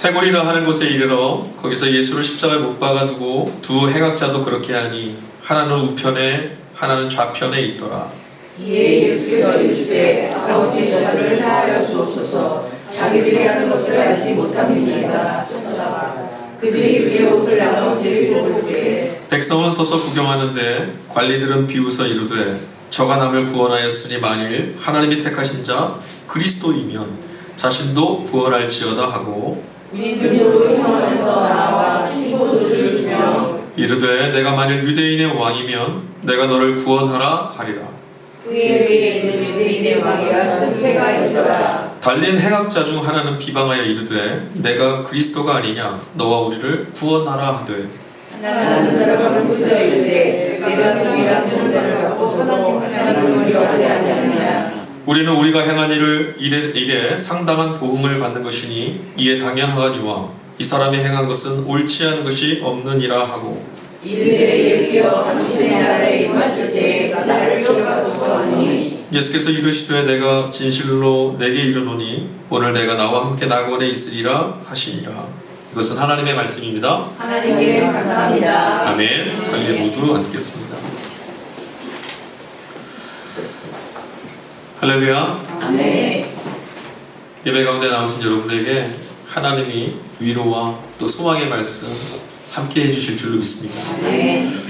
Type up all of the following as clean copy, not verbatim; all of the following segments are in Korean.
해골이라 하는 곳에 이르러 거기서 예수를 십자가에 못 박아두고 두 행악자도 그렇게 하니 하나는 우편에 하나는 좌편에 있더라. 이에 예수께서 이르시되 아버지 저들을 사하여 주옵소서. 자기들이 하는 것을 알지 못함이니이다 하셨더라. 그들이 그의 옷을 나눠 제비로 볼세. 백성은 서서 구경하는데 관리들은 비웃어 이르되 저가 남을 구원하였으니 만일 하나님이 택하신 자 그리스도이면 자신도 구원할지어다 하고 군인들도 행하면서 나와 신고도를 주며 이르되 내가 만일 유대인의 왕이면 내가 너를 구원하라 하리라. 그의 위에 있는 유대인의 왕이라 쓴새가 있더라. 달린 행악자 중 하나는 비방하여 이르되 내가 그리스도가 아니냐 너와 우리를 구원하라 하되 나는 사람을 부져 이르되 내가 동일한 존재를 갖고서도 하나님을 두려워하지 아니하느냐. 우리는 우리가 행한 일에 상당한 보응을 받는 것이니 이에 당연하거니와 이 사람이 행한 것은 옳지 않은 것이 없느니라 하고 이르되 예수여 당신의 나라에 임하실 때에 나를 기억하소서 하니 예수께서 이르시되 내가 진실로 내게 이르노니 오늘 내가 나와 함께 낙원에 있으리라 하시니라. 이것은 하나님의 말씀입니다. 하나님께 감사합니다. 아멘. 저희 모두 앉겠습니다. 할렐루야. 아멘. 예배 가운데 나오신 여러분에게 하나님이 위로와 또 소망의 말씀 함께 해주실 줄로 믿습니다. 아멘.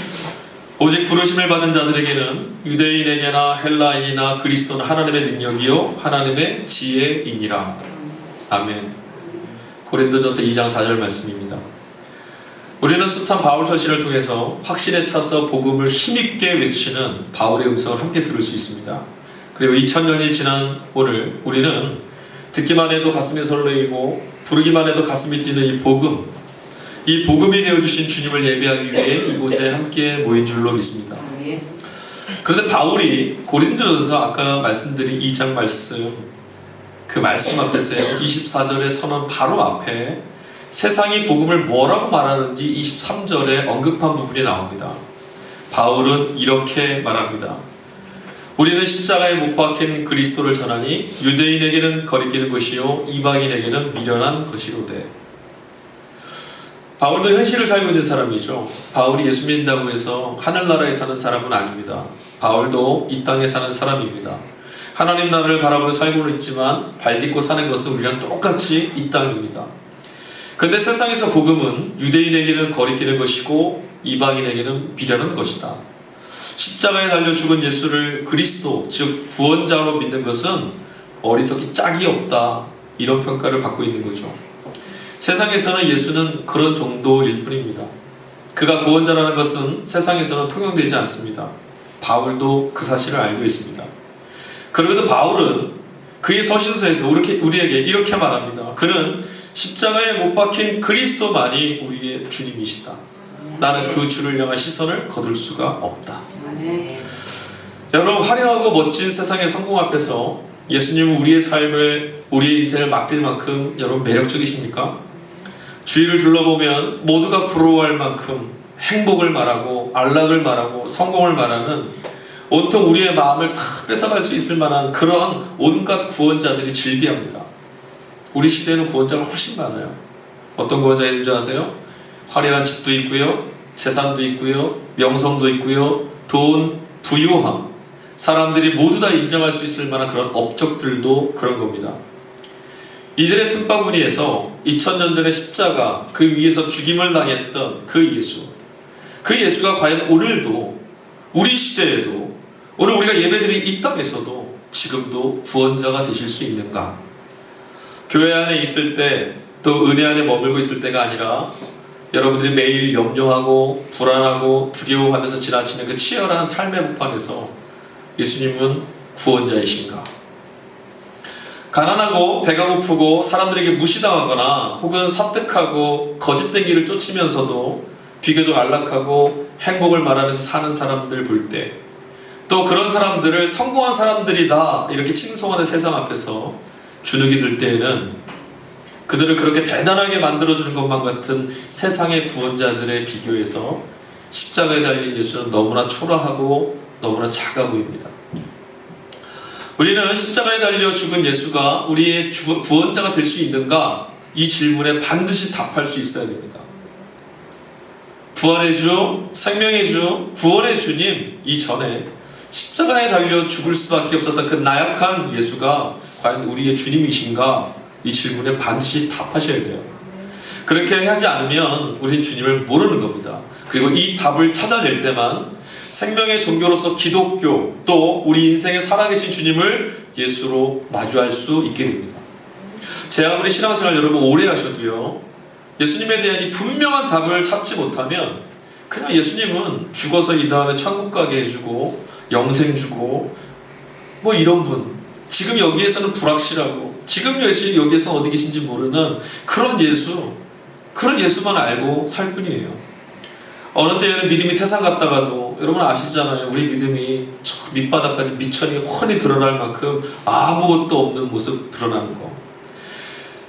오직 부르심을 받은 자들에게는 유대인에게나 헬라인이나 그리스도는 하나님의 능력이요 하나님의 지혜이니라. 아멘. 고린도전서 2장 4절 말씀입니다. 우리는 숱한 바울 서신을 통해서 확신에 차서 복음을 힘있게 외치는 바울의 음성을 함께 들을 수 있습니다. 그리고 2000년이 지난 오늘 우리는 듣기만 해도 가슴이 설레이고 부르기만 해도 가슴이 뛰는 이 복음이 되어주신 주님을 예배하기 위해 이곳에 함께 모인 줄로 믿습니다. 그런데 바울이 고린도전서 아까 말씀드린 2장 말씀 그 말씀 앞에서요 24절의 선언 바로 앞에 세상이 복음을 뭐라고 말하는지 23절에 언급한 부분이 나옵니다. 바울은 이렇게 말합니다. 우리는 십자가에 못 박힌 그리스도를 전하니 유대인에게는 거리끼는 것이요 이방인에게는 미련한 것이로되. 바울도 현실을 살고 있는 사람이죠. 바울이 예수 믿는다고 해서 하늘나라에 사는 사람은 아닙니다. 바울도 이 땅에 사는 사람입니다. 하나님 나라를 바라보며 살고는 있지만 발 딛고 사는 것은 우리랑 똑같이 이 땅입니다. 그런데 세상에서 복음은 유대인에게는 거리끼는 것이고 이방인에게는 미련한 것이다. 십자가에 달려 죽은 예수를 그리스도 즉 구원자로 믿는 것은 어리석기 짝이 없다 이런 평가를 받고 있는 거죠. 세상에서는 예수는 그런 정도일 뿐입니다. 그가 구원자라는 것은 세상에서는 통용되지 않습니다. 바울도 그 사실을 알고 있습니다. 그럼에도 바울은 그의 서신서에서 우리에게 이렇게 말합니다. 그는 십자가에 못 박힌 그리스도만이 우리의 주님이시다. 나는 그 주를 향한 시선을 거둘 수가 없다. 여러분, 화려하고 멋진 세상의 성공 앞에서 예수님은 우리의 인생을 맡길 만큼 여러분 매력적이십니까? 주위를 둘러보면 모두가 부러워할 만큼 행복을 말하고 안락을 말하고 성공을 말하는 온통 우리의 마음을 다 뺏어갈 수 있을 만한 그런 온갖 구원자들이 즐비합니다. 우리 시대에는 구원자가 훨씬 많아요. 어떤 구원자가 있는 줄 아세요? 화려한 집도 있고요, 재산도 있고요, 명성도 있고요, 돈, 부유함, 사람들이 모두 다 인정할 수 있을 만한 그런 업적들도 그런 겁니다. 이들의 틈바구니에서 2000년 전의 십자가 그 위에서 죽임을 당했던 그 예수가 과연 오늘도 우리 시대에도 오늘 우리가 예배드린 이 땅에서도 지금도 구원자가 되실 수 있는가? 교회 안에 있을 때 또 은혜 안에 머물고 있을 때가 아니라 여러분들이 매일 염려하고 불안하고 두려워하면서 지나치는 그 치열한 삶의 한판에서 예수님은 구원자이신가? 가난하고 배가 고프고 사람들에게 무시당하거나 혹은 사특하고 거짓된 길을 쫓으면서도 비교적 안락하고 행복을 말하면서 사는 사람들 볼 때, 또 그런 사람들을 성공한 사람들이다 이렇게 칭송하는 세상 앞에서 주눅이 들 때에는 그들을 그렇게 대단하게 만들어주는 것만 같은 세상의 구원자들의 비교에서 십자가에 달린 예수는 너무나 초라하고 너무나 작아 보입니다. 우리는 십자가에 달려 죽은 예수가 우리의 구원자가 될 수 있는가? 이 질문에 반드시 답할 수 있어야 됩니다. 부활의 주, 생명의 주, 구원의 주님 이전에 십자가에 달려 죽을 수밖에 없었던 그 나약한 예수가 과연 우리의 주님이신가? 이 질문에 반드시 답하셔야 돼요. 그렇게 하지 않으면 우리는 주님을 모르는 겁니다. 그리고 이 답을 찾아낼 때만 생명의 종교로서 기독교, 또 우리 인생에 살아계신 주님을 예수로 마주할 수 있게 됩니다. 제 아무리 신앙생활 여러분 오래 하셔도요, 예수님에 대한 이 분명한 답을 찾지 못하면 그냥 예수님은 죽어서 이 다음에 천국 가게 해주고 영생 주고 뭐 이런 분, 지금 여기에서는 불확실하고 지금 여기에서 어디 계신지 모르는 그런 예수만 알고 살 뿐이에요. 어느 때에는 믿음이 태산 갔다가도 여러분 아시잖아요. 우리 믿음이 저 밑바닥까지 미천이 훤히 드러날 만큼 아무것도 없는 모습 드러나는 거.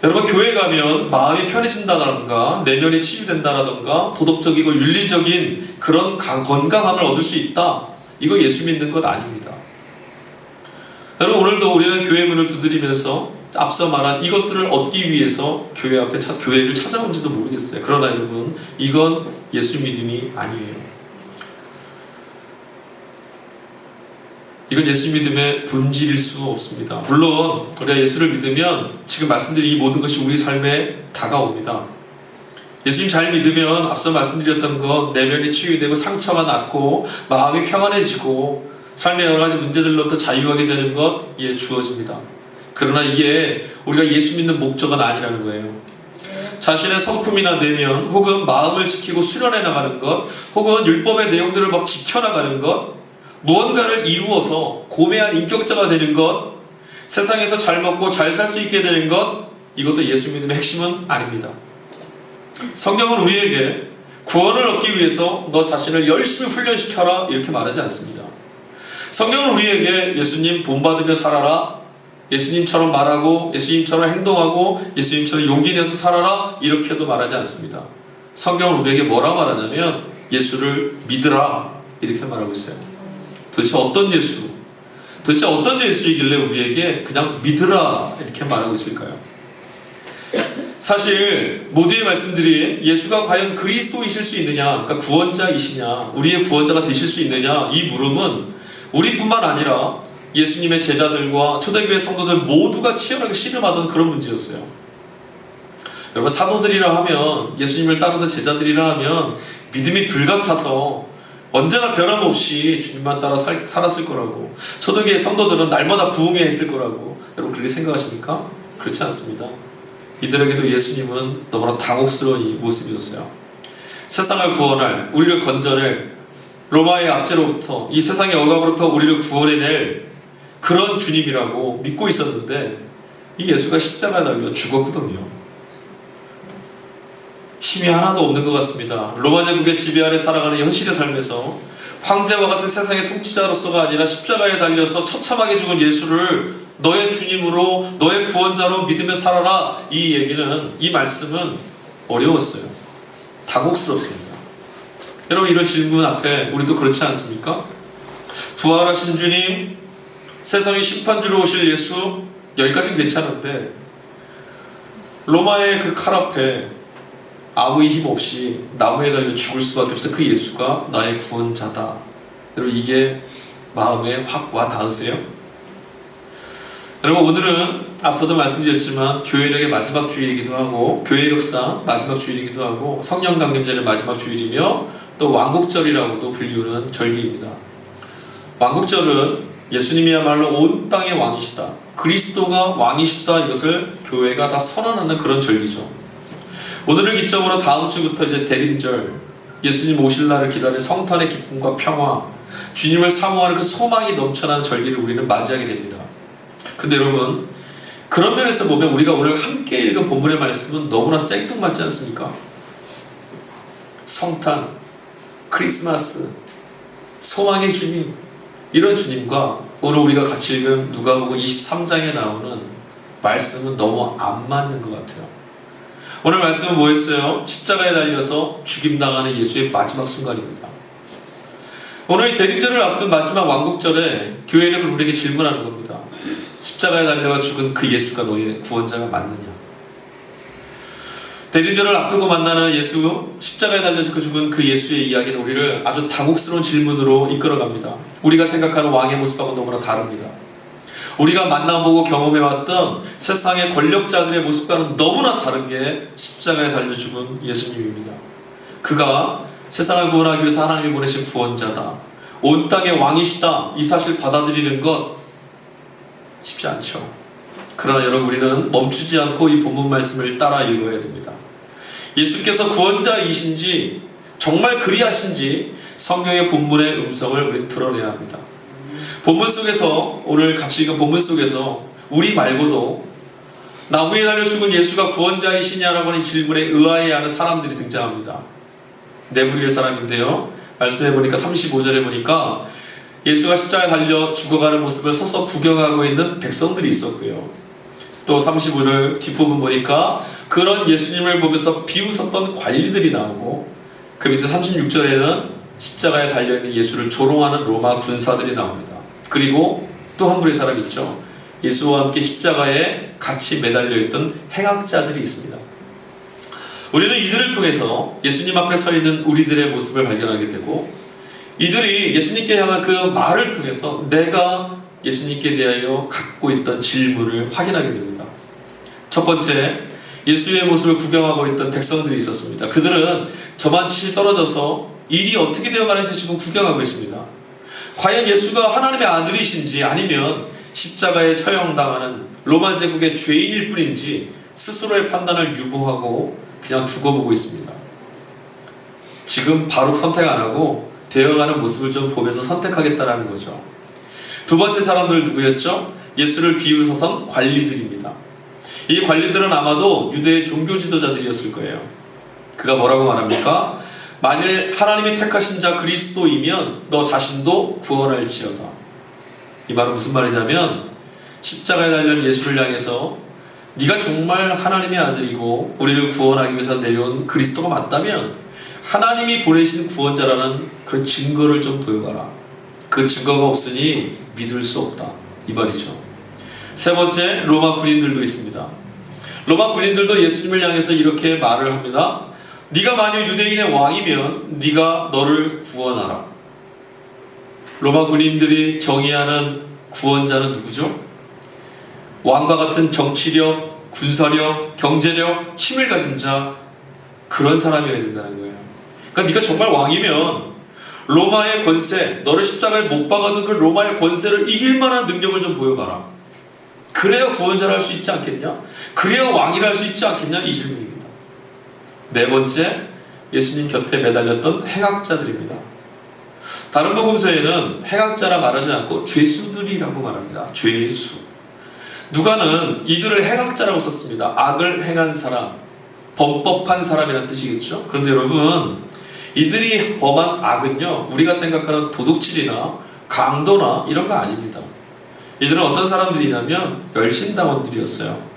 여러분 교회 가면 마음이 편해진다라든가 내면이 치유된다라든가 도덕적이고 윤리적인 그런 건강함을 얻을 수 있다. 이거 예수 믿는 것 아닙니다. 여러분 오늘도 우리는 교회 문을 두드리면서 앞서 말한 이것들을 얻기 위해서 교회를 찾아온지도 모르겠어요. 그러나 여러분 이건 예수 믿음이 아니에요. 이건 예수 믿음의 본질일 수 없습니다. 물론 우리가 예수를 믿으면 지금 말씀드린 이 모든 것이 우리 삶에 다가옵니다. 예수님 잘 믿으면 앞서 말씀드렸던 것 내면이 치유되고 상처가 낫고 마음이 평안해지고 삶의 여러 가지 문제들로부터 자유하게 되는 것 주어집니다. 그러나 이게 우리가 예수 믿는 목적은 아니라는 거예요. 자신의 성품이나 내면 혹은 마음을 지키고 수련해 나가는 것 혹은 율법의 내용들을 막 지켜나가는 것 무언가를 이루어서 고매한 인격자가 되는 것 세상에서 잘 먹고 잘 살 수 있게 되는 것 이것도 예수 믿음의 핵심은 아닙니다. 성경은 우리에게 구원을 얻기 위해서 너 자신을 열심히 훈련시켜라 이렇게 말하지 않습니다. 성경은 우리에게 예수님 본받으며 살아라, 예수님처럼 말하고 예수님처럼 행동하고 예수님처럼 용기 내서 살아라 이렇게도 말하지 않습니다. 성경은 우리에게 뭐라 말하냐면 예수를 믿으라 이렇게 말하고 있어요. 도대체 어떤 예수이길래 우리에게 그냥 믿으라 이렇게 말하고 있을까요? 사실 모두의 말씀드린 예수가 과연 그리스도이실 수 있느냐, 그러니까 구원자이시냐, 우리의 구원자가 되실 수 있느냐 이 물음은 우리뿐만 아니라 예수님의 제자들과 초대교회 성도들 모두가 치열하게 씨름하던 그런 문제였어요. 여러분 사도들이라 하면 예수님을 따르던 제자들이라 하면 믿음이 불같아서 언제나 변함없이 주님만 따라 살았을 거라고 초대교회 성도들은 날마다 부흥회했을 거라고 여러분 그렇게 생각하십니까? 그렇지 않습니다. 이들에게도 예수님은 너무나 당혹스러운 모습이었어요. 세상을 구원할, 우리를 건져낼 로마의 압제로부터 이 세상의 억압으로부터 우리를 구원해낼 그런 주님이라고 믿고 있었는데 이 예수가 십자가에 달려 죽었거든요. 힘이 하나도 없는 것 같습니다. 로마 제국의 지배 아래 살아가는 현실의 삶에서 황제와 같은 세상의 통치자로서가 아니라 십자가에 달려서 처참하게 죽은 예수를 너의 주님으로 너의 구원자로 믿으며 살아라 이 말씀은 어려웠어요. 당혹스럽습니다. 여러분 이런 질문 앞에 우리도 그렇지 않습니까? 부활하신 주님, 세상의 심판주로 오실 예수 여기까지는 괜찮은데 로마의 그 칼 앞에 아무의 힘 없이 나무에 달려 죽을 수밖에 없어 그 예수가 나의 구원자다. 여러분 이게 마음에 확 와 닿으세요? 여러분 오늘은 앞서도 말씀드렸지만 교회력의 마지막 주일이기도 하고 교회 역사 마지막 주일이기도 하고 성령 강림절의 마지막 주일이며 또 왕국절이라고도 불리우는 절기입니다. 왕국절은 예수님이야말로 온 땅의 왕이시다, 그리스도가 왕이시다 이것을 교회가 다 선언하는 그런 절기죠. 오늘을 기점으로 다음 주부터 이제 대림절, 예수님 오실 날을 기다리는 성탄의 기쁨과 평화, 주님을 사모하는 그 소망이 넘쳐나는 절기를 우리는 맞이하게 됩니다. 근데 여러분 그런 면에서 보면 우리가 오늘 함께 읽은 본문의 말씀은 너무나 생뚱맞지 않습니까? 성탄, 크리스마스, 소망의 주님 이런 주님과 오늘 우리가 같이 읽은 누가복음 23장에 나오는 말씀은 너무 안 맞는 것 같아요. 오늘 말씀은 뭐였어요? 십자가에 달려서 죽임당하는 예수의 마지막 순간입니다. 오늘 이 대림절을 앞둔 마지막 왕국절에 교회력을 우리에게 질문하는 겁니다. 십자가에 달려가 죽은 그 예수가 너의 구원자가 맞느냐? 대리들을 앞두고 만나는 예수, 십자가에 달려서 죽은 그 예수의 이야기는 우리를 아주 다국스러운 질문으로 이끌어갑니다. 우리가 생각하는 왕의 모습하고 너무나 다릅니다. 우리가 만나보고 경험해왔던 세상의 권력자들의 모습과는 너무나 다른 게 십자가에 달려 죽은 예수님입니다. 그가 세상을 구원하기 위해서 하나님이 보내신 구원자다, 온 땅의 왕이시다, 이 사실 받아들이는 것 쉽지 않죠. 그러나 여러분, 우리는 멈추지 않고 이 본문 말씀을 따라 읽어야 됩니다. 예수께서 구원자이신지 정말 그리하신지 성경의 본문의 음성을 우리는 드러내야 합니다. 본문 속에서, 오늘 같이 읽은 본문 속에서 우리 말고도 나무에 달려 죽은 예수가 구원자이시냐라고 하는 질문에 의아해하는 사람들이 등장합니다. 내부리의 사람인데요, 말씀해 보니까 35절에 보니까 예수가 십자가에 달려 죽어가는 모습을 서서 구경하고 있는 백성들이 있었고요. 또 35절 뒷부분 보니까 그런 예수님을 보면서 비웃었던 관리들이 나오고, 그 밑에 36절에는 십자가에 달려있는 예수를 조롱하는 로마 군사들이 나옵니다. 그리고 또 한 부류의 사람이 있죠. 예수와 함께 십자가에 같이 매달려 있던 행악자들이 있습니다. 우리는 이들을 통해서 예수님 앞에 서 있는 우리들의 모습을 발견하게 되고, 이들이 예수님께 향한 그 말을 통해서 내가 예수님께 대하여 갖고 있던 질문을 확인하게 됩니다. 첫 번째, 예수의 모습을 구경하고 있던 백성들이 있었습니다. 그들은 저만치 떨어져서 일이 어떻게 되어가는지 지금 구경하고 있습니다. 과연 예수가 하나님의 아들이신지, 아니면 십자가에 처형당하는 로마 제국의 죄인일 뿐인지 스스로의 판단을 유보하고 그냥 두고 보고 있습니다. 지금 바로 선택 안 하고 되어가는 모습을 좀 보면서 선택하겠다라는 거죠. 두 번째 사람들 누구였죠? 예수를 비웃어선 관리들입니다. 이 관리들은 아마도 유대의 종교 지도자들이었을 거예요. 그가 뭐라고 말합니까? 만일 하나님이 택하신 자 그리스도이면 너 자신도 구원할지어다. 이 말은 무슨 말이냐면, 십자가에 달린 예수를 향해서 네가 정말 하나님의 아들이고 우리를 구원하기 위해서 내려온 그리스도가 맞다면 하나님이 보내신 구원자라는 그런 증거를 좀 보여봐라. 그 증거가 없으니 믿을 수 없다, 이 말이죠. 세 번째, 로마 군인들도 있습니다. 로마 군인들도 예수님을 향해서 이렇게 말을 합니다. 네가 만약 유대인의 왕이면 네가 너를 구원하라. 로마 군인들이 정의하는 구원자는 누구죠? 왕과 같은 정치력, 군사력, 경제력, 힘을 가진 자, 그런 사람이어야 된다는 거예요. 그러니까 네가 정말 왕이면 로마의 권세, 너를 십자가에 못 박아둔 그 로마의 권세를 이길 만한 능력을 좀 보여봐라. 그래야 구원자를 할 수 있지 않겠냐? 그래야 왕이라 할 수 있지 않겠냐? 이 질문입니다. 네 번째, 예수님 곁에 매달렸던 행악자들입니다. 다른 복음서에는 행악자라 말하지 않고 죄수들이라고 말합니다. 죄수. 누가는 이들을 행악자라고 썼습니다. 악을 행한 사람, 범법한 사람이라는 뜻이겠죠. 그런데 여러분, 이들이 범한 악은요, 우리가 생각하는 도둑질이나 강도나 이런 거 아닙니다. 이들은 어떤 사람들이냐면 열심당원들이었어요.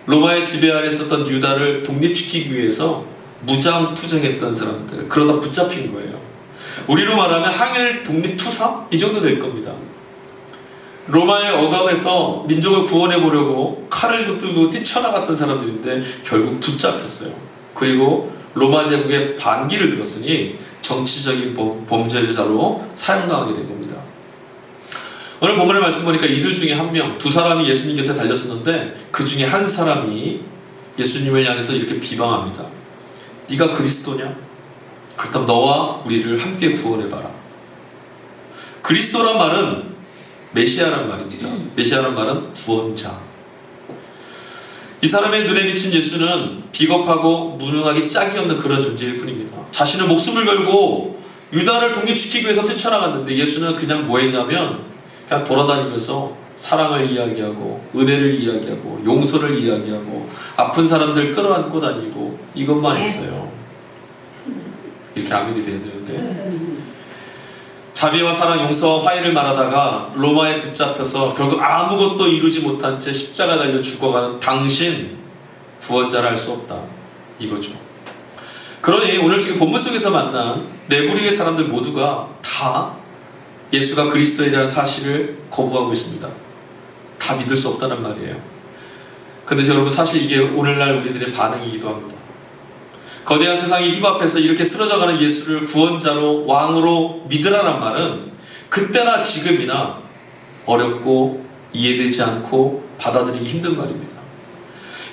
로마의 지배 아래 있었던 유다를 독립시키기 위해서 무장투쟁했던 사람들, 그러다 붙잡힌 거예요. 우리로 말하면 항일 독립투사? 이 정도 될 겁니다. 로마의 억압에서 민족을 구원해 보려고 칼을 붙들고 뛰쳐나갔던 사람들인데 결국 붙잡혔어요. 그리고 로마 제국의 반기를 들었으니 정치적인 범죄자로 사형당하게 된 겁니다. 오늘 본문의 말씀 보니까 이들 중에 한 명, 두 사람이 예수님 곁에 달렸었는데 그 중에 한 사람이 예수님을 향해서 이렇게 비방합니다. 네가 그리스도냐? 그렇다면 너와 우리를 함께 구원해봐라. 그리스도란 말은 메시아란 말입니다. 메시아란 말은 구원자. 이 사람의 눈에 비친 예수는 비겁하고 무능하기 짝이 없는 그런 존재일 뿐입니다. 자신의 목숨을 걸고 유다를 독립시키기 위해서 뛰쳐나갔는데 예수는 그냥 뭐 했냐면 그냥 돌아다니면서 사랑을 이야기하고 은혜를 이야기하고 용서를 이야기하고 아픈 사람들 끌어안고 다니고 이것만 했어요. 이렇게 아멘이 돼야 되는데, 자비와 사랑, 용서와 화해를 말하다가 로마에 붙잡혀서 결국 아무것도 이루지 못한 채 십자가 달려 죽어가는 당신, 구원자를 할 수 없다, 이거죠. 그러니 오늘 지금 본문 속에서 만난 네 부류의 사람들 모두가 다 예수가 그리스도이라는 사실을 거부하고 있습니다. 다 믿을 수 없다는 말이에요. 근데 여러분, 사실 이게 오늘날 우리들의 반응이기도 합니다. 거대한 세상의 힘 앞에서 이렇게 쓰러져가는 예수를 구원자로 왕으로 믿으라는 말은 그때나 지금이나 어렵고 이해되지 않고 받아들이기 힘든 말입니다.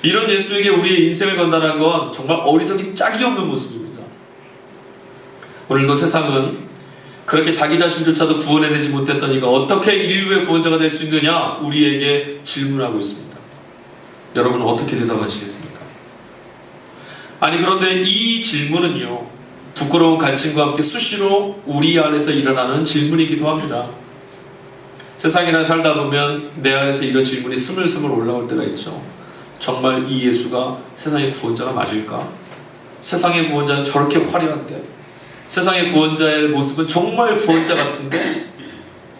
이런 예수에게 우리의 인생을 건다는 건 정말 어리석이 짝이 없는 모습입니다. 오늘도 세상은 그렇게 자기 자신조차도 구원해내지 못했던 이가 어떻게 인류의 구원자가 될 수 있느냐 우리에게 질문하고 있습니다. 여러분은 어떻게 대답하시겠습니까? 아니 그런데 이 질문은요 부끄러운 갈증과 함께 수시로 우리 안에서 일어나는 질문이기도 합니다. 세상이나 살다 보면 내 안에서 이런 질문이 스물스물 올라올 때가 있죠. 정말 이 예수가 세상의 구원자가 맞을까? 세상의 구원자는 저렇게 화려한데, 세상의 구원자의 모습은 정말 구원자 같은데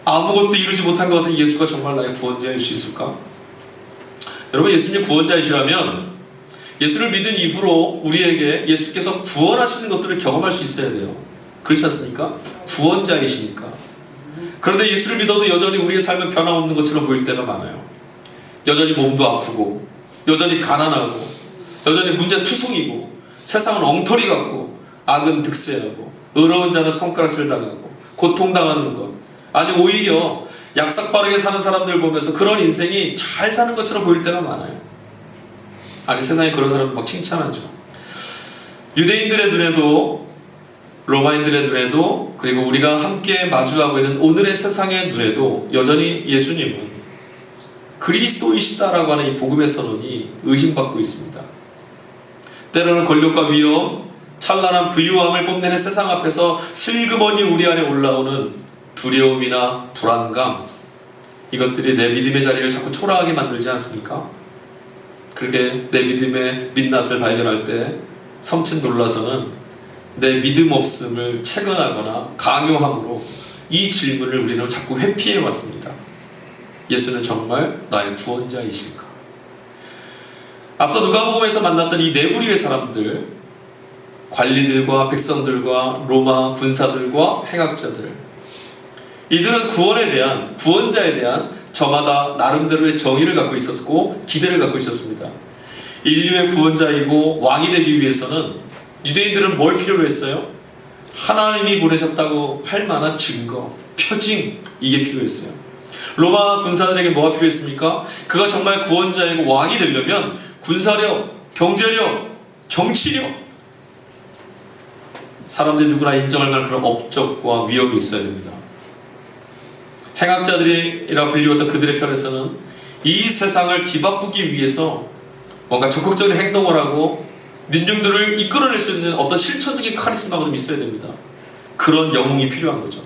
아무것도 이루지 못한 것 같은 예수가 정말 나의 구원자일 수 있을까? 여러분, 예수님 구원자이시라면 예수를 믿은 이후로 우리에게 예수께서 구원하시는 것들을 경험할 수 있어야 돼요. 그렇지 않습니까? 구원자이시니까. 그런데 예수를 믿어도 여전히 우리의 삶은 변화없는 것처럼 보일 때가 많아요. 여전히 몸도 아프고, 여전히 가난하고, 여전히 문제투성이고, 세상은 엉터리 같고, 악은 득세하고, 의로운 자는 손가락질 당하고, 고통당하는 것. 아니 오히려 약삭빠르게 사는 사람들 보면서 그런 인생이 잘 사는 것처럼 보일 때가 많아요. 아니 세상에 그런 사람 막 칭찬하죠. 유대인들의 눈에도 로마인들의 눈에도 그리고 우리가 함께 마주하고 있는 오늘의 세상의 눈에도 여전히 예수님은 그리스도이시다라고 하는 이 복음의 선언이 의심받고 있습니다. 때로는 권력과 위험, 찬란한 부유함을 뽐내는 세상 앞에서 슬그머니 우리 안에 올라오는 두려움이나 불안감, 이것들이 내 믿음의 자리를 자꾸 초라하게 만들지 않습니까? 그렇게 내 믿음의 민낯을 발견할 때 섬찟 놀라서는 내 믿음 없음을 체근하거나 강요함으로 이 질문을 우리는 자꾸 회피해 왔습니다. 예수는 정말 나의 구원자이실까? 앞서 누가복음에서 만났던 이 네 부류의 사람들, 관리들과 백성들과 로마 군사들과 행악자들, 이들은 구원에 대한, 구원자에 대한 저마다 나름대로의 정의를 갖고 있었고 기대를 갖고 있었습니다. 인류의 구원자이고 왕이 되기 위해서는 유대인들은 뭘 필요로 했어요? 하나님이 보내셨다고 할 만한 증거, 표징, 이게 필요했어요. 로마 군사들에게 뭐가 필요했습니까? 그가 정말 구원자이고 왕이 되려면 군사력, 경제력, 정치력, 사람들이 누구나 인정할 만한 그런 업적과 위험이 있어야 됩니다. 행악자들이라 불리웠던 그들의 편에서는 이 세상을 뒤바꾸기 위해서 뭔가 적극적인 행동을 하고 민중들을 이끌어낼 수 있는 어떤 실천적인 카리스마가 좀 있어야 됩니다. 그런 영웅이 필요한 거죠.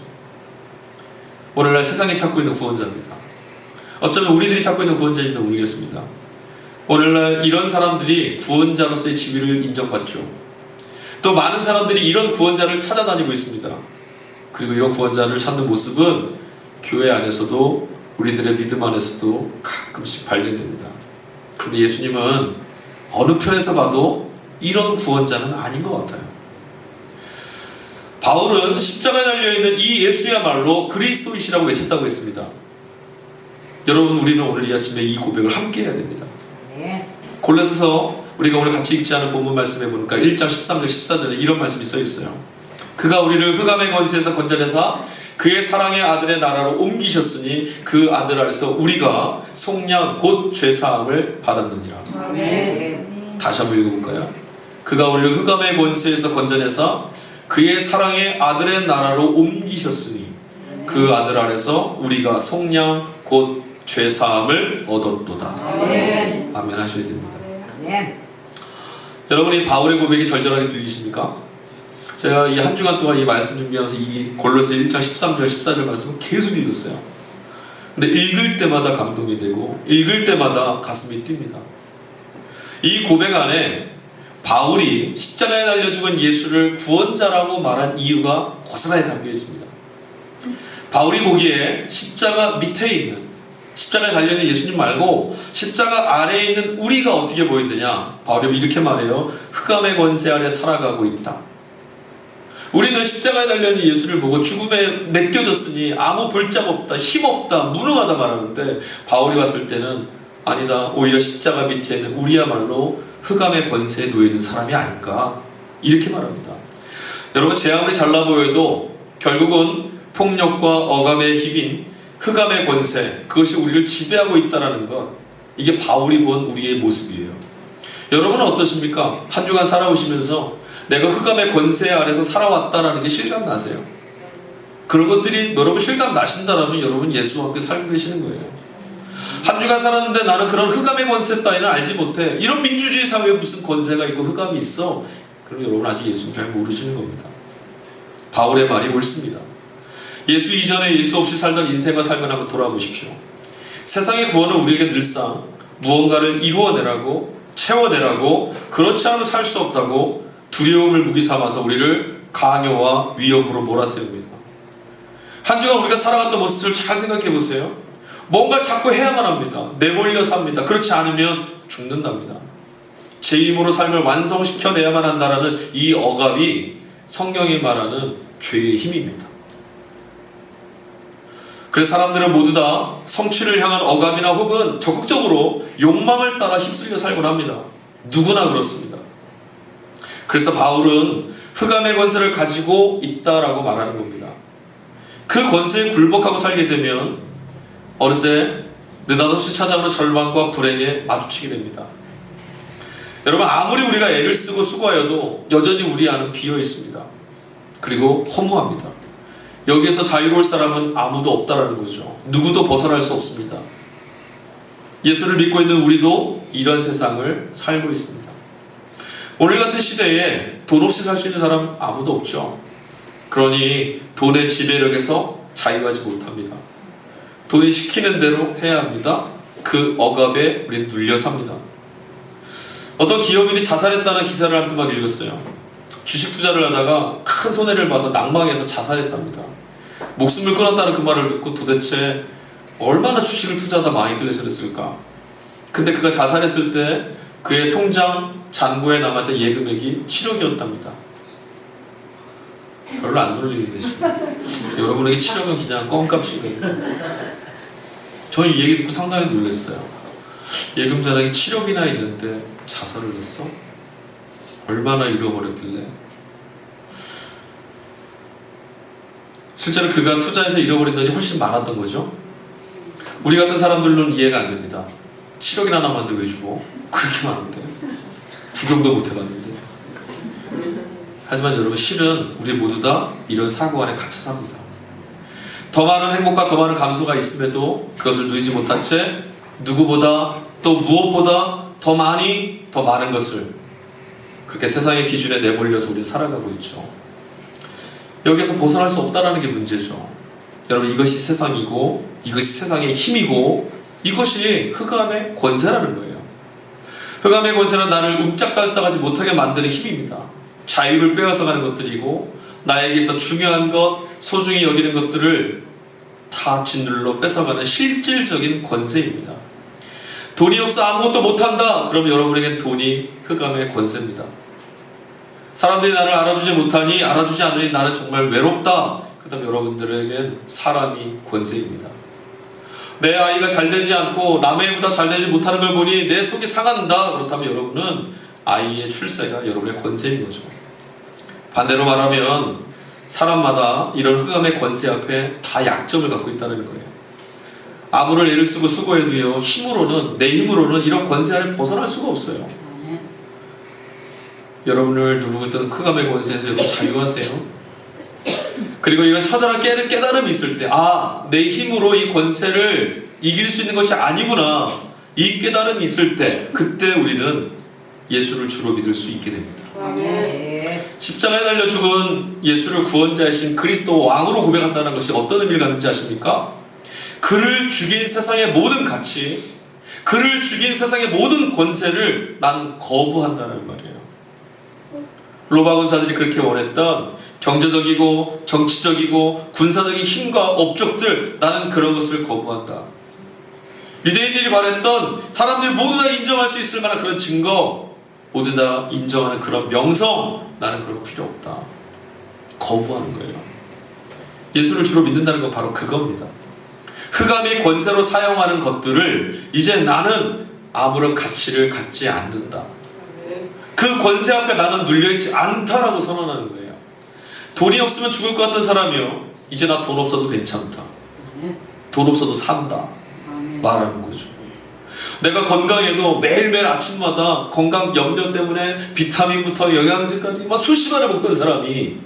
오늘날 세상이 찾고 있는 구원자입니다. 어쩌면 우리들이 찾고 있는 구원자인지도 모르겠습니다. 오늘날 이런 사람들이 구원자로서의 지위를 인정받죠. 또 많은 사람들이 이런 구원자를 찾아다니고 있습니다. 그리고 이런 구원자를 찾는 모습은 교회 안에서도 우리들의 믿음 안에서도 가끔씩 발견됩니다. 그런데 예수님은 어느 편에서 봐도 이런 구원자는 아닌 것 같아요. 바울은 십자가에 달려있는 이 예수야말로 그리스도이시라고 외쳤다고 했습니다. 여러분, 우리는 오늘 이 아침에 이 고백을 함께 해야 됩니다. 골로새서 우리가 오늘 같이 읽지 않은 본문 말씀에 보니까 1장 13절 14절에 이런 말씀이 써 있어요. 그가 우리를 흑암의 권세에서 건져내사 그의 사랑의 아들의 나라로 옮기셨으니 그 아들 안에서 우리가 속량 곧 죄사함을 받았느니라. 아멘. 다시 한번 읽어볼까요? 그가 우리를 흑암의 권세에서 건져내사 그의 사랑의 아들의 나라로 옮기셨으니 그 아들 안에서 우리가 속량 곧 죄사함을 얻었도다. 아멘. 아멘 하셔야 됩니다. 아멘. 여러분이 바울의 고백이 절절하게 들리십니까? 제가 이 한 주간 동안 이 말씀 준비하면서 이 골로새 1장 13절 14절 말씀을 계속 읽었어요. 근데 읽을 때마다 감동이 되고 읽을 때마다 가슴이 뜁니다. 이 고백 안에 바울이 십자가에 달려 죽은 예수를 구원자라고 말한 이유가 고스란히 담겨 있습니다. 바울이 보기에 십자가 밑에 있는, 십자가에 달려있는 예수님 말고 십자가 아래에 있는 우리가 어떻게 보이느냐, 바울이 이렇게 말해요. 흑암의 권세 아래 살아가고 있다. 우리는 십자가에 달려있는 예수를 보고 죽음에 맡겨졌으니 아무 볼짝 없다, 힘없다, 무능하다 말하는데, 바울이 봤을 때는 아니다, 오히려 십자가 밑에 있는 우리야말로 흑암의 권세에 놓여있는 사람이 아닐까, 이렇게 말합니다. 여러분, 제 아무리 잘나 보여도 결국은 폭력과 억압의 힘인 흑암의 권세, 그것이 우리를 지배하고 있다는 것, 이게 바울이 본 우리의 모습이에요. 여러분은 어떠십니까? 한 주간 살아오시면서 내가 흑암의 권세 아래서 살아왔다라는 게 실감 나세요? 그런 것들이 여러분 실감 나신다라면 여러분 예수와 함께 살고 계시는 거예요. 한 주간 살았는데 나는 그런 흑암의 권세 따위는 알지 못해. 이런 민주주의 사회에 무슨 권세가 있고 흑암이 있어? 그럼 여러분 아직 예수를 잘 모르시는 겁니다. 바울의 말이 옳습니다. 예수 이전에 예수 없이 살던 인생과 삶을 한번 돌아보십시오. 세상의 구원은 우리에게 늘상 무언가를 이루어내라고, 채워내라고, 그렇지 않으면 살 수 없다고 두려움을 무기 삼아서 우리를 강요와 위협으로 몰아세웁니다. 한 주간 우리가 살아갔던 모습들을 잘 생각해 보세요. 뭔가 자꾸 해야만 합니다. 내몰려서 합니다. 그렇지 않으면 죽는답니다. 제 힘으로 삶을 완성시켜내야만 한다라는 이 억압이 성경이 말하는 죄의 힘입니다. 그래서 사람들은 모두 다 성취를 향한 억압이나 혹은 적극적으로 욕망을 따라 휩쓸려 살곤 합니다. 누구나 그렇습니다. 그래서 바울은 흑암의 권세를 가지고 있다라고 말하는 겁니다. 그 권세에 굴복하고 살게 되면 어느새 느닷없이 찾아오는 절망과 불행에 마주치게 됩니다. 여러분, 아무리 우리가 애를 쓰고 수고하여도 여전히 우리 안은 비어 있습니다. 그리고 허무합니다. 여기에서 자유로울 사람은 아무도 없다라는 거죠. 누구도 벗어날 수 없습니다. 예수를 믿고 있는 우리도 이런 세상을 살고 있습니다. 오늘 같은 시대에 돈 없이 살 수 있는 사람 아무도 없죠. 그러니 돈의 지배력에서 자유하지 못합니다. 돈이 시키는 대로 해야 합니다. 그 억압에 우리는 눌려 삽니다. 어떤 기업인이 자살했다는 기사를 한두 막 읽었어요. 주식 투자를 하다가 큰 손해를 봐서 낭망해서 자살했답니다. 목숨을 끊었다는 그 말을 듣고 도대체 얼마나 주식을 투자하다 많이 들려서 그랬을까? 근데 그가 자살했을 때 그의 통장 잔고에 남았던 예금액이 7억이었답니다. 별로 안 놀리는데 지금. 여러분에게 7억은 그냥 껌값이거든요. 저는 이 얘기 듣고 상당히 놀랐어요. 예금 잔액이 7억이나 있는데 자살을 했어? 얼마나 잃어버렸길래? 실제로 그가 투자해서 잃어버린 돈이 훨씬 많았던 거죠. 우리 같은 사람들로는 이해가 안 됩니다. 7억이나 남았는데 왜 주고? 그렇게 많은데 구경도 못 해봤는데. 하지만 여러분, 실은 우리 모두 다 이런 사고 안에 갇혀 삽니다. 더 많은 행복과 더 많은 감소가 있음에도 그것을 누리지 못한 채 누구보다 또 무엇보다 더 많은 것을 그렇게 세상의 기준에 내몰려서 우리는 살아가고 있죠. 여기서 벗어날 수 없다는 게 문제죠. 여러분, 이것이 세상이고 이것이 세상의 힘이고 이것이 흑암의 권세라는 거예요. 흑암의 권세는 나를 움짝달싹하지 못하게 만드는 힘입니다. 자유를 빼앗아가는 것들이고 나에게서 중요한 것, 소중히 여기는 것들을 다 짓눌러 뺏어가는 실질적인 권세입니다. 돈이 없어 아무것도 못한다. 그럼 여러분에겐 돈이 흑암의 권세입니다. 사람들이 나를 알아주지 못하니, 알아주지 않으니 나는 정말 외롭다. 그 다음 여러분들에겐 사람이 권세입니다. 내 아이가 잘 되지 않고 남의 애보다 잘 되지 못하는 걸 보니 내 속이 상한다. 그렇다면 여러분은 아이의 출세가 여러분의 권세인 거죠. 반대로 말하면 사람마다 이런 흑암의 권세 앞에 다 약점을 갖고 있다는 거예요. 아무런 애를 쓰고 수고해도요, 내 힘으로는 이런 권세 아래 벗어날 수가 없어요. 여러분을 누르고 있던 흑암의 권세에서 여러분 자유하세요. 그리고 이런 처절한 깨달음이 있을 때, 내 힘으로 이 권세를 이길 수 있는 것이 아니구나, 이 깨달음이 있을 때, 그때 우리는 예수를 주로 믿을 수 있게 됩니다. 십자가에 달려 죽은 예수를 구원자이신 그리스도 왕으로 고백한다는 것이 어떤 의미를 갖는지 아십니까? 그를 죽인 세상의 모든 가치, 그를 죽인 세상의 모든 권세를 난 거부한다는 말이에요. 로마 군사들이 그렇게 원했던 경제적이고 정치적이고 군사적인 힘과 업적들, 나는 그런 것을 거부한다. 유대인들이 바랬던 사람들이 모두 다 인정할 수 있을 만한 그런 증거, 모두 다 인정하는 그런 명성, 나는 그런 거 필요 없다. 거부하는 거예요. 예수를 주로 믿는다는 건 바로 그겁니다. 흑암의 권세로 사용하는 것들을 이제 나는 아무런 가치를 갖지 않는다. 그 권세 앞에 나는 눌려있지 않다라고 선언하는 거예요. 돈이 없으면 죽을 것 같던 사람이요, 이제 나 돈 없어도 괜찮다, 돈 없어도 산다 말하는 거죠. 내가 건강해도 매일매일 아침마다 건강 염려 때문에 비타민부터 영양제까지 막 수시간을 먹던 사람이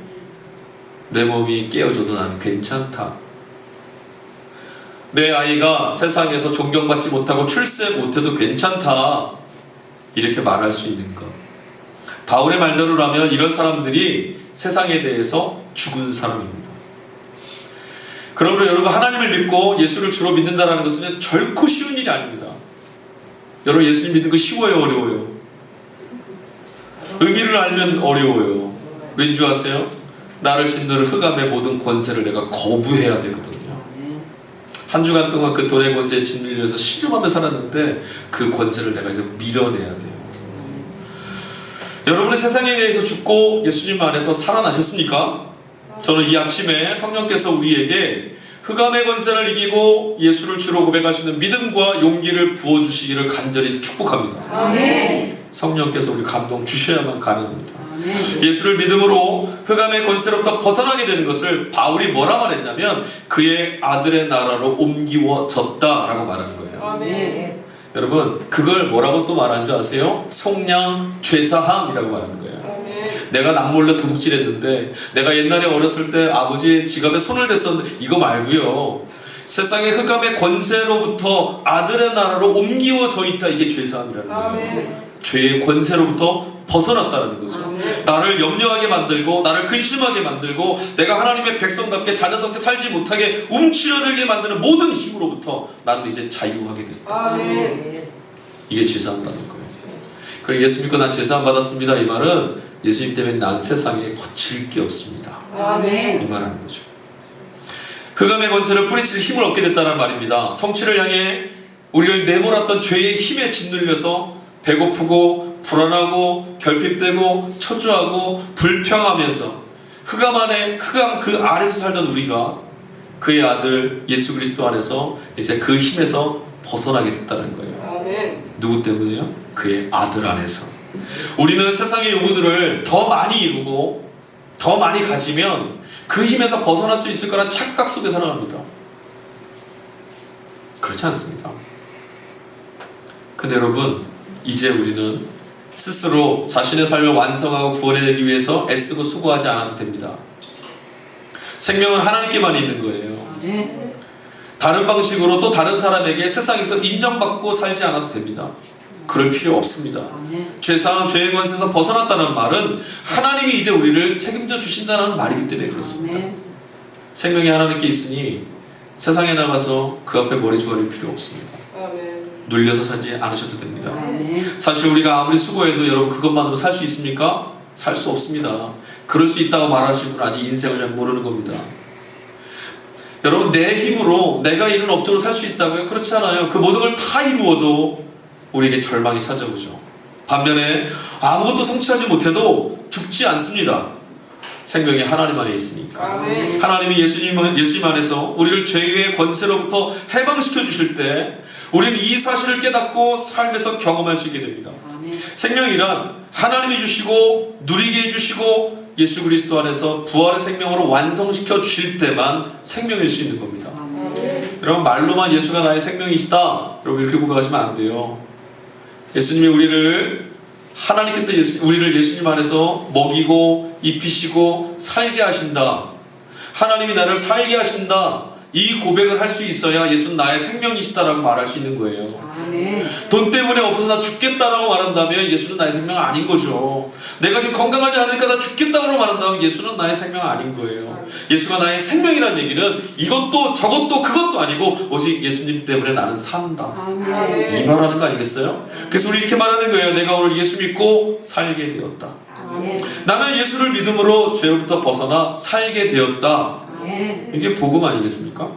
내 몸이 깨어져도 나는 괜찮다. 내 아이가 세상에서 존경받지 못하고 출세 못해도 괜찮다, 이렇게 말할 수 있는 것. 바울의 말대로라면 이런 사람들이 세상에 대해서 죽은 사람입니다. 그러므로 여러분, 하나님을 믿고 예수를 주로 믿는다는 것은 결코 쉬운 일이 아닙니다. 여러분, 예수님 믿는 거 쉬워요, 어려워요? 의미를 알면 어려워요. 왠지 아세요? 나를 짓누를 흑암의 모든 권세를 내가 거부해야 되거든요. 한 주간 동안 그 돈의 권세에 짓눌려서 신음하며 살았는데 그 권세를 내가 이제 밀어내야 돼요. 여러분의 세상에 대해서 죽고 예수님 안에서 살아나셨습니까? 저는 이 아침에 성령께서 우리에게 흑암의 권세를 이기고 예수를 주로 고백하시는 믿음과 용기를 부어주시기를 간절히 축복합니다. 아멘. 성령께서 우리 감동 주셔야만 가능합니다. 아멘. 예수를 믿음으로 흑암의 권세로부터 벗어나게 되는 것을 바울이 뭐라 말했냐면 그의 아들의 나라로 옮기워졌다라고 말하는 거예요. 아멘. 여러분, 그걸 뭐라고 또 말하는 줄 아세요? 속량 죄사함이라고 말하는 거예요. 내가 남몰래 도둑질했는데, 내가 옛날에 어렸을 때 아버지 지갑에 손을 댔었는데, 이거 말고요, 세상의 흑암의 권세로부터 아들의 나라로 옮기워져 있다, 이게 죄사함이라는 거예요. 죄의 권세로부터 벗어났다는 거죠. 나를 염려하게 만들고 나를 근심하게 만들고 내가 하나님의 백성답게 자녀답게 살지 못하게 움츠러들게 만드는 모든 힘으로부터 나는 이제 자유하게 됐다. 이게 죄사함이라는 거예요. 그럼 예수 믿고 난 죄사함 받았습니다, 이 말은 예수님 때문에 난 세상에 거칠 게 없습니다. 아멘. 이 말하는 거죠. 흑암의 권세를 뿌리칠 힘을 얻게 됐다는 말입니다. 성취를 향해 우리를 내몰았던 죄의 힘에 짓눌려서 배고프고 불안하고 결핍되고 초조하고 불평하면서 흑암 그 아래서 살던 우리가 그의 아들 예수 그리스도 안에서 이제 그 힘에서 벗어나게 됐다는 거예요. 아멘. 누구 때문에요? 그의 아들 안에서. 우리는 세상의 요구들을 더 많이 이루고 더 많이 가지면 그 힘에서 벗어날 수 있을 거란 착각 속에 살아갑니다. 그렇지 않습니다. 근데 여러분, 이제 우리는 스스로 자신의 삶을 완성하고 구원해내기 위해서 애쓰고 수고하지 않아도 됩니다. 생명은 하나님께만 있는 거예요. 다른 방식으로 또 다른 사람에게 세상에서 인정받고 살지 않아도 됩니다. 그럴 필요 없습니다. 죄사함, 죄의 권세에서 벗어났다는 말은 하나님이 이제 우리를 책임져 주신다는 말이기 때문에 그렇습니다. 생명이 하나님께 있으니 세상에 나가서 그 앞에 머리 조아릴 필요 없습니다. 눌려서 살지 않으셔도 됩니다. 사실 우리가 아무리 수고해도 여러분 그것만으로 살 수 있습니까? 살 수 없습니다. 그럴 수 있다고 말하시는 분은 아직 인생을 잘 모르는 겁니다. 여러분, 내 힘으로 내가 이룬 업적으로 살 수 있다고요? 그렇지 않아요. 그 모든 걸 다 이루어도 우리에게 절망이 찾아오죠. 반면에 아무것도 성취하지 못해도 죽지 않습니다. 생명이 하나님 안에 있으니까. 아멘. 하나님이 예수님 안에서 우리를 죄의 권세로부터 해방시켜 주실 때 우리는 이 사실을 깨닫고 삶에서 경험할 수 있게 됩니다. 아멘. 생명이란 하나님이 주시고 누리게 해주시고 예수 그리스도 안에서 부활의 생명으로 완성시켜 주실 때만 생명일 수 있는 겁니다. 아멘. 여러분, 말로만 예수가 나의 생명이시다, 여러분 이렇게 고백하시면 안 돼요. 예수님이 하나님께서 우리를 예수님 안에서 먹이고 입히시고 살게 하신다, 하나님이 나를 살게 하신다, 이 고백을 할 수 있어야 예수는 나의 생명이시다라고 말할 수 있는 거예요. 아멘. 돈 때문에 없어서 나 죽겠다라고 말한다면 예수는 나의 생명은 아닌 거죠. 내가 지금 건강하지 않으니까 나 죽겠다고 말한다면 예수는 나의 생명은 아닌 거예요. 예수가 나의 생명이라는 얘기는 이것도 저것도 그것도 아니고 오직 예수님 때문에 나는 산다, 아멘. 이 말하는 거 아니겠어요? 그래서 우리 이렇게 말하는 거예요. 내가 오늘 예수 믿고 살게 되었다. 아멘. 나는 예수를 믿음으로 죄로부터 벗어나 살게 되었다. 아멘. 이게 복음 아니겠습니까?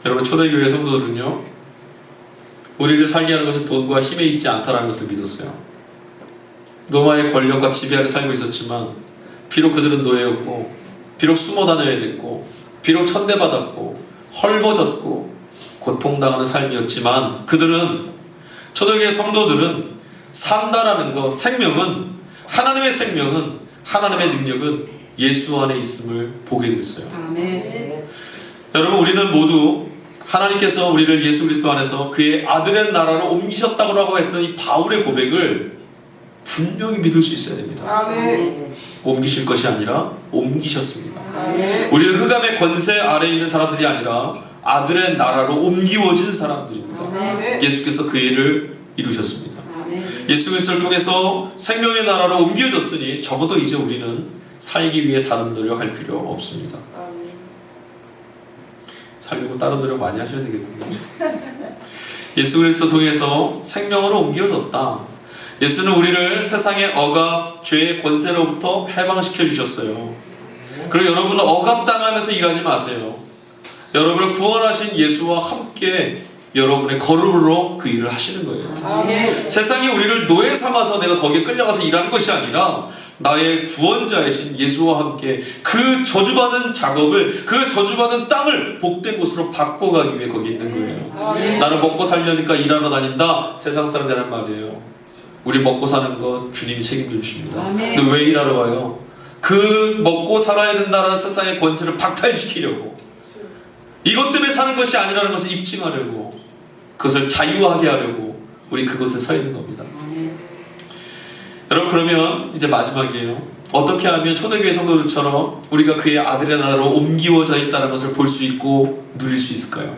여러분, 초대교회 성도들은요, 우리를 살게 하는 것이 돈과 힘에 있지 않다라는 것을 믿었어요. 로마의 권력과 지배 아래 살고 있었지만 비록 그들은 노예였고, 비록 숨어 다녀야 됐고, 비록 천대받았고 헐벗었고 고통당하는 삶이었지만 초대교회 성도들은 산다라는 것, 생명은, 하나님의 생명은, 하나님의 능력은 예수 안에 있음을 보게 됐어요. 아멘. 여러분, 우리는 모두 하나님께서 우리를 예수 그리스도 안에서 그의 아들의 나라로 옮기셨다고 했던 이 바울의 고백을 분명히 믿을 수 있어야 됩니다. 아멘. 옮기실 것이 아니라 옮기셨습니다. 아멘. 우리는 흑암의 권세 아래에 있는 사람들이 아니라 아들의 나라로 옮기워진 사람들입니다. 아멘. 예수께서 그 일을 이루셨습니다. 아멘. 예수 그리스도를 통해서 생명의 나라로 옮겨졌으니 적어도 이제 우리는 살기 위해 다른 노력할 필요 없습니다. 살려고 다른 노력 많이 하셔야 되겠군요. 예수 그리스도 통해서 생명으로 옮겨졌다. 예수는 우리를 세상의 억압, 죄의 권세로부터 해방시켜 주셨어요. 그리고 여러분은 억압당하면서 일하지 마세요. 여러분을 구원하신 예수와 함께 여러분의 걸음으로 그 일을 하시는 거예요. 아멘. 세상이 우리를 노예 삼아서 내가 거기에 끌려가서 일하는 것이 아니라 나의 구원자이신 예수와 함께 그 저주받은 작업을, 그 저주받은 땅을 복된 곳으로 바꿔가기 위해 거기 있는 거예요. 아멘. 나는 먹고 살려니까 일하러 다닌다. 세상 사람들이란 말이에요. 우리 먹고 사는 것 주님이 책임져 주십니다. 아멘. 근데 왜 일하러 와요? 그 먹고 살아야 된다는 세상의 권세를 박탈시키려고, 이것 때문에 사는 것이 아니라는 것을 입증하려고, 그것을 자유하게 하려고 우리 그곳에 서 있는 겁니다. 여러분, 그러면 이제 마지막이에요. 어떻게 하면 초대교회 성도들처럼 우리가 그의 아들의 나라로 옮기워져 있다는 것을 볼 수 있고 누릴 수 있을까요?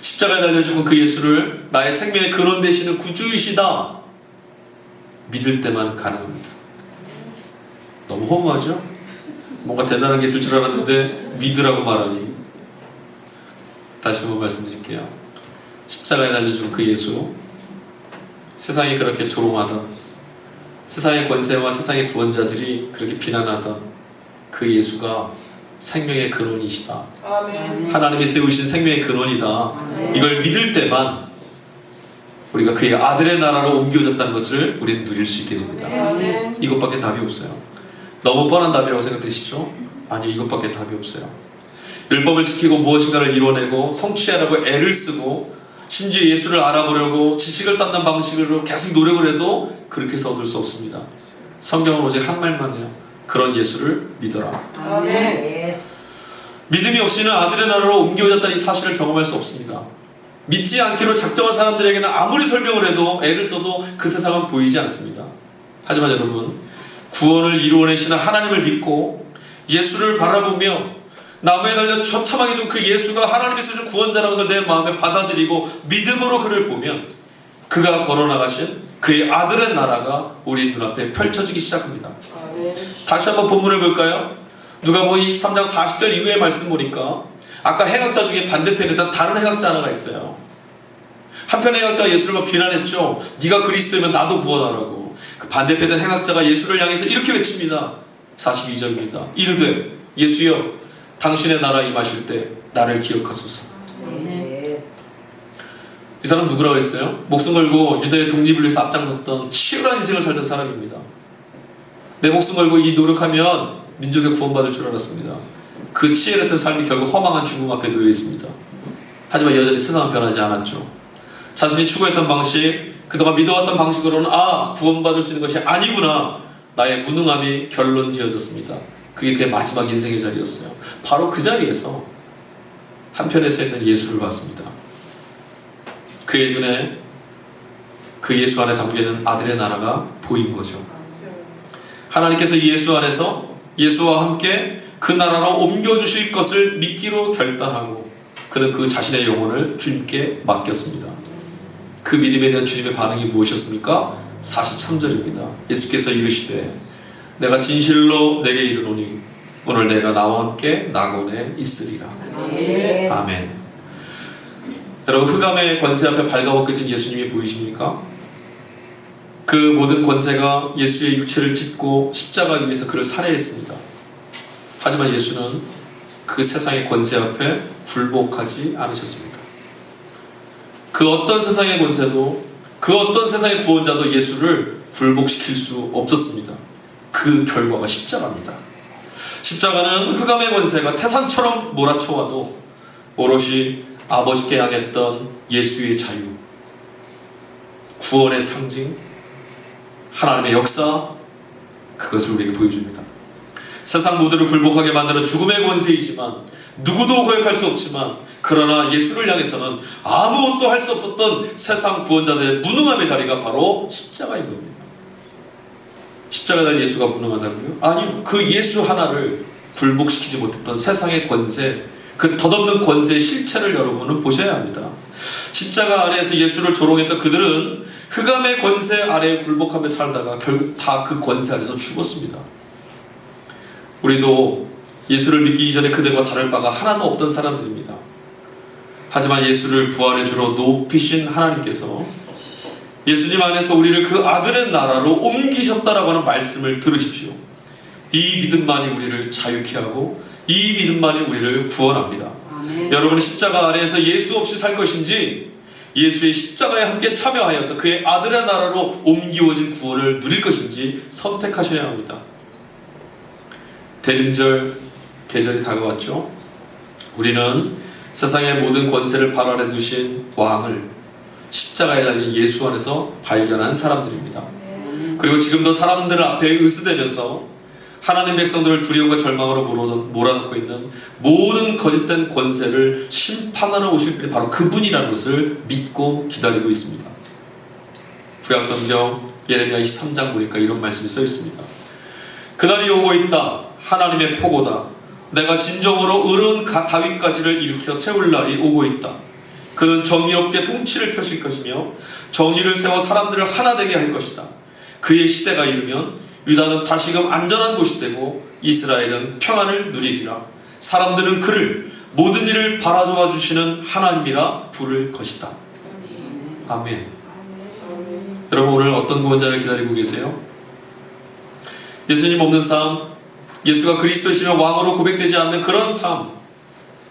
십자가에 달려 죽은 그 예수를 나의 생명의 근원 되시는 구주이시다 믿을 때만 가능합니다. 너무 허무하죠? 뭔가 대단한 게 있을 줄 알았는데 믿으라고 말하니. 다시 한번 말씀드릴게요. 십자가에 달려 죽은 그 예수, 세상이 그렇게 조롱하던, 세상의 권세와 세상의 구원자들이 그렇게 비난하던 그 예수가 생명의 근원이시다. 아멘. 하나님이 세우신 생명의 근원이다. 아멘. 이걸 믿을 때만 우리가 그의 아들의 나라로 옮겨졌다는 것을 우리는 누릴 수 있게 됩니다. 아멘. 이것밖에 답이 없어요. 너무 뻔한 답이라고 생각되시죠? 아니요, 이것밖에 답이 없어요. 율법을 지키고 무엇인가를 이뤄내고 성취하려고 애를 쓰고 심지어 예수를 알아보려고 지식을 쌓는 방식으로 계속 노력을 해도 그렇게 해서 얻을 수 없습니다. 성경은 오직 한 말만 해요. 그런 예수를 믿어라. 아멘. 믿음이 없이는 아들의 나라로 옮겨졌다는 이 사실을 경험할 수 없습니다. 믿지 않기로 작정한 사람들에게는 아무리 설명을 해도, 애를 써도 그 세상은 보이지 않습니다. 하지만 여러분, 구원을 이루어내시는 하나님을 믿고 예수를 바라보며 나무에 달려 처참하게 준 그 예수가 하나님이 쓰신 구원자라는 것을 내 마음에 받아들이고 믿음으로 그를 보면 그가 걸어나가신 그의 아들의 나라가 우리 눈앞에 펼쳐지기 시작합니다. 다시 한번 본문을 볼까요? 누가복음 23장 40절 이후의 말씀 보니까 아까 해각자 중에 반대편에 다른 해각자 하나가 있어요. 한편 해각자가 예수를 비난했죠. 네가 그리스도면 나도 구원하라고. 그 반대편에 해각자가 예수를 향해서 이렇게 외칩니다. 42절입니다. 이르되 예수여 당신의 나라 임하실 때 나를 기억하소서. 이 사람 누구라고 했어요? 목숨 걸고 유대의 독립을 위해서 앞장섰던 치열한 인생을 살던 사람입니다. 내 목숨 걸고 이 노력하면 민족의 구원받을 줄 알았습니다. 그 치열했던 삶이 결국 허망한 죽음 앞에 놓여 있습니다. 하지만 여전히 세상은 변하지 않았죠. 자신이 추구했던 방식, 그동안 믿어왔던 방식으로는 구원받을 수 있는 것이 아니구나, 나의 무능함이 결론 지어졌습니다. 그게 그의 마지막 인생의 자리였어요. 바로 그 자리에서 한편에 서 있는 예수를 봤습니다. 그의 눈에 그 예수 안에 담겨있는 아들의 나라가 보인 거죠. 하나님께서 이 예수 안에서 예수와 함께 그 나라로 옮겨주실 것을 믿기로 결단하고 그는 그 자신의 영혼을 주님께 맡겼습니다. 그 믿음에 대한 주님의 반응이 무엇이었습니까? 43절입니다. 예수께서 이르시되 내가 진실로 내게 이르노니 오늘 내가 나와 함께 낙원에 있으리라. 아멘. 아멘. 여러분, 흑암의 권세 앞에 발가벗겨진 예수님이 보이십니까? 그 모든 권세가 예수의 육체를 찢고 십자가 위에서 그를 살해했습니다. 하지만 예수는 그 세상의 권세 앞에 굴복하지 않으셨습니다. 그 어떤 세상의 권세도, 그 어떤 세상의 구원자도 예수를 굴복시킬 수 없었습니다. 그 결과가 십자가입니다. 십자가는 흑암의 권세가 태산처럼 몰아쳐와도 오롯이 아버지께 향했던 예수의 자유, 구원의 상징, 하나님의 역사, 그것을 우리에게 보여줍니다. 세상 모두를 굴복하게 만드는 죽음의 권세이지만, 누구도 거역할 수 없지만, 그러나 예수를 향해서는 아무것도 할 수 없었던 세상 구원자들의 무능함의 자리가 바로 십자가인 겁니다. 십자가에 달린 예수가 무능하다고요? 아니요. 그 예수 하나를 굴복시키지 못했던 세상의 권세, 그 덧없는 권세의 실체를 여러분은 보셔야 합니다. 십자가 아래에서 예수를 조롱했던 그들은 흑암의 권세 아래에 굴복하며 살다가 결국 다 그 권세 아래에서 죽었습니다. 우리도 예수를 믿기 이전에 그들과 다를 바가 하나도 없던 사람들입니다. 하지만 예수를 부활의 주로 높이신 하나님께서 예수님 안에서 우리를 그 아들의 나라로 옮기셨다라고 하는 말씀을 들으십시오. 이 믿음만이 우리를 자유케 하고 이 믿음만이 우리를 구원합니다. 아멘. 여러분은 십자가 아래에서 예수 없이 살 것인지 예수의 십자가에 함께 참여하여서 그의 아들의 나라로 옮기워진 구원을 누릴 것인지 선택하셔야 합니다. 대림절 계절이 다가왔죠. 우리는 세상의 모든 권세를 발 아래 두신 왕을 십자가에 달린 예수 안에서 발견한 사람들입니다. 그리고 지금도 사람들 앞에 의스대면서 하나님 백성들을 두려움과 절망으로 몰아넣고 있는 모든 거짓된 권세를 심판하러 오실 분이 바로 그분이라는 것을 믿고 기다리고 있습니다. 구약성경 예레미야 23장 보니까 이런 말씀이 써 있습니다. 그날이 오고 있다. 하나님의 포고다. 내가 진정으로 의로운 다윗까지를 일으켜 세울 날이 오고 있다. 그는 정의롭게 통치를 펴실 것이며 정의를 세워 사람들을 하나 되게 할 것이다. 그의 시대가 이르면 유다는 다시금 안전한 곳이 되고 이스라엘은 평안을 누리리라. 사람들은 그를 모든 일을 바라보아 주시는 하나님이라 부를 것이다. 아멘. 여러분, 오늘 어떤 구원자를 기다리고 계세요? 예수님 없는 삶, 예수가 그리스도시며 왕으로 고백되지 않는 그런 삶,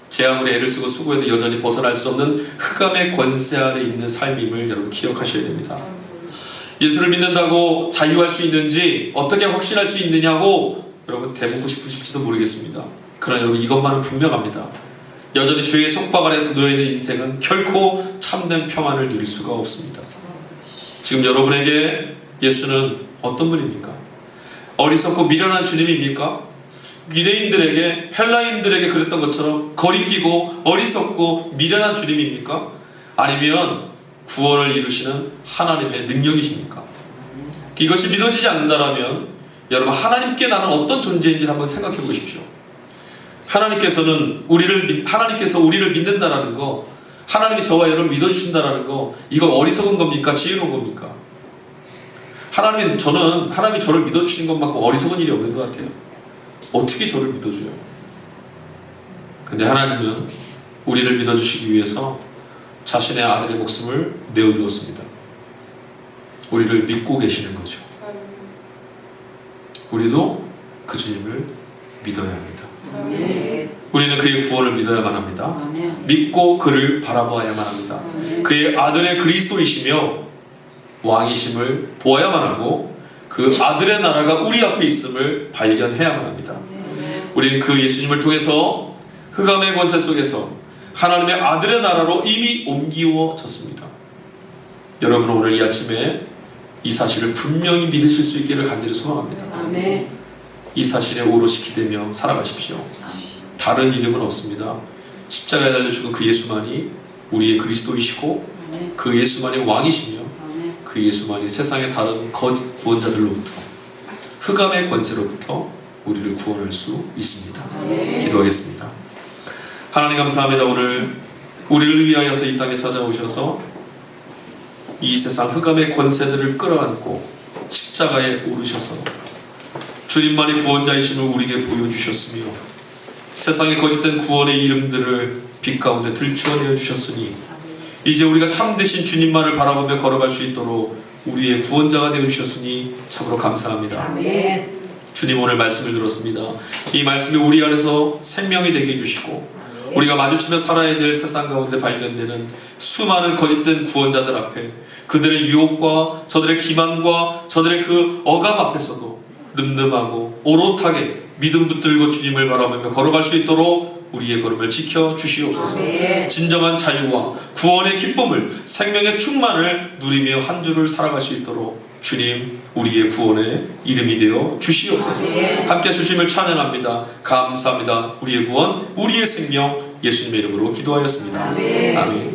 제 아무리 애를 쓰고 수고해도 여전히 벗어날 수 없는 흑암의 권세 아래 있는 삶임을 여러분 기억하셔야 됩니다. 예수를 믿는다고 자유할 수 있는지, 어떻게 확신할 수 있느냐고 여러분 대묻고 싶으실지도 모르겠습니다. 그러나 여러분 이것만은 분명합니다. 여전히 죄의 속박 아래에서 놓여있는 인생은 결코 참된 평안을 누릴 수가 없습니다. 지금 여러분에게 예수는 어떤 분입니까? 어리석고 미련한 주님입니까? 유대인들에게, 헬라인들에게 그랬던 것처럼 거리끼고 어리석고 미련한 주님입니까? 아니면 구원을 이루시는 하나님의 능력이십니까? 이것이 믿어지지 않는다면 여러분, 하나님께 나는 어떤 존재인지 한번 생각해 보십시오. 하나님께서 우리를 믿는다라는 거, 하나님이 저와 여러분을 믿어주신다라는 거, 이거 어리석은 겁니까? 지혜로운 겁니까? 하나님이 저를 믿어주시는 것만큼 어리석은 일이 없는 것 같아요. 어떻게 저를 믿어줘요? 근데 하나님은 우리를 믿어주시기 위해서 자신의 아들의 목숨을 내어주었습니다. 우리를 믿고 계시는 거죠. 우리도 그 주님을 믿어야 합니다. 우리는 그의 구원을 믿어야만 합니다. 믿고 그를 바라보아야만 합니다. 그의 아들의 그리스도이시며 왕이심을 보아야만 하고 그 아들의 나라가 우리 앞에 있음을 발견해야만 합니다. 우리는 그 예수님을 통해서 흑암의 권세 속에서 하나님의 아들의 나라로 이미 옮기워졌습니다. 여러분은 오늘 이 아침에 이 사실을 분명히 믿으실 수 있기를 간절히 소망합니다. 아멘. 이 사실에 오롯이 기대며 살아가십시오. 다른 이름은 없습니다. 십자가에 달려 죽은 그 예수만이 우리의 그리스도이시고 그 예수만이 왕이시며 그 예수만이 세상의 다른 거짓 구원자들로부터, 흑암의 권세로부터 우리를 구원할 수 있습니다. 기도하겠습니다. 하나님 감사합니다. 오늘 우리를 위하여서 이 땅에 찾아오셔서 이 세상 흑암의 권세들을 끌어안고 십자가에 오르셔서 주님만이 구원자이심을 우리에게 보여주셨으며 세상의 거짓된 구원의 이름들을 빛 가운데 들추어내어 주셨으니 이제 우리가 참되신 주님만을 바라보며 걸어갈 수 있도록 우리의 구원자가 되어주셨으니 참으로 감사합니다. 아멘. 주님, 오늘 말씀을 들었습니다. 이 말씀이 우리 안에서 생명이 되게 해주시고 우리가 마주치며 살아야 될 세상 가운데 발견되는 수많은 거짓된 구원자들 앞에 그들의 유혹과 저들의 기만과 저들의 그 억압 앞에서도 늠름하고 오롯하게 믿음 붙들고 주님을 바라보며 걸어갈 수 있도록 우리의 걸음을 지켜 주시옵소서. 아멘. 진정한 자유와 구원의 기쁨을, 생명의 충만을 누리며 한 주를 살아갈 수 있도록 주님 우리의 구원의 이름이 되어 주시옵소서. 아멘. 함께 주님을 찬양합니다. 감사합니다. 우리의 구원, 우리의 생명, 예수님의 이름으로 기도하였습니다. 아멘. 아멘.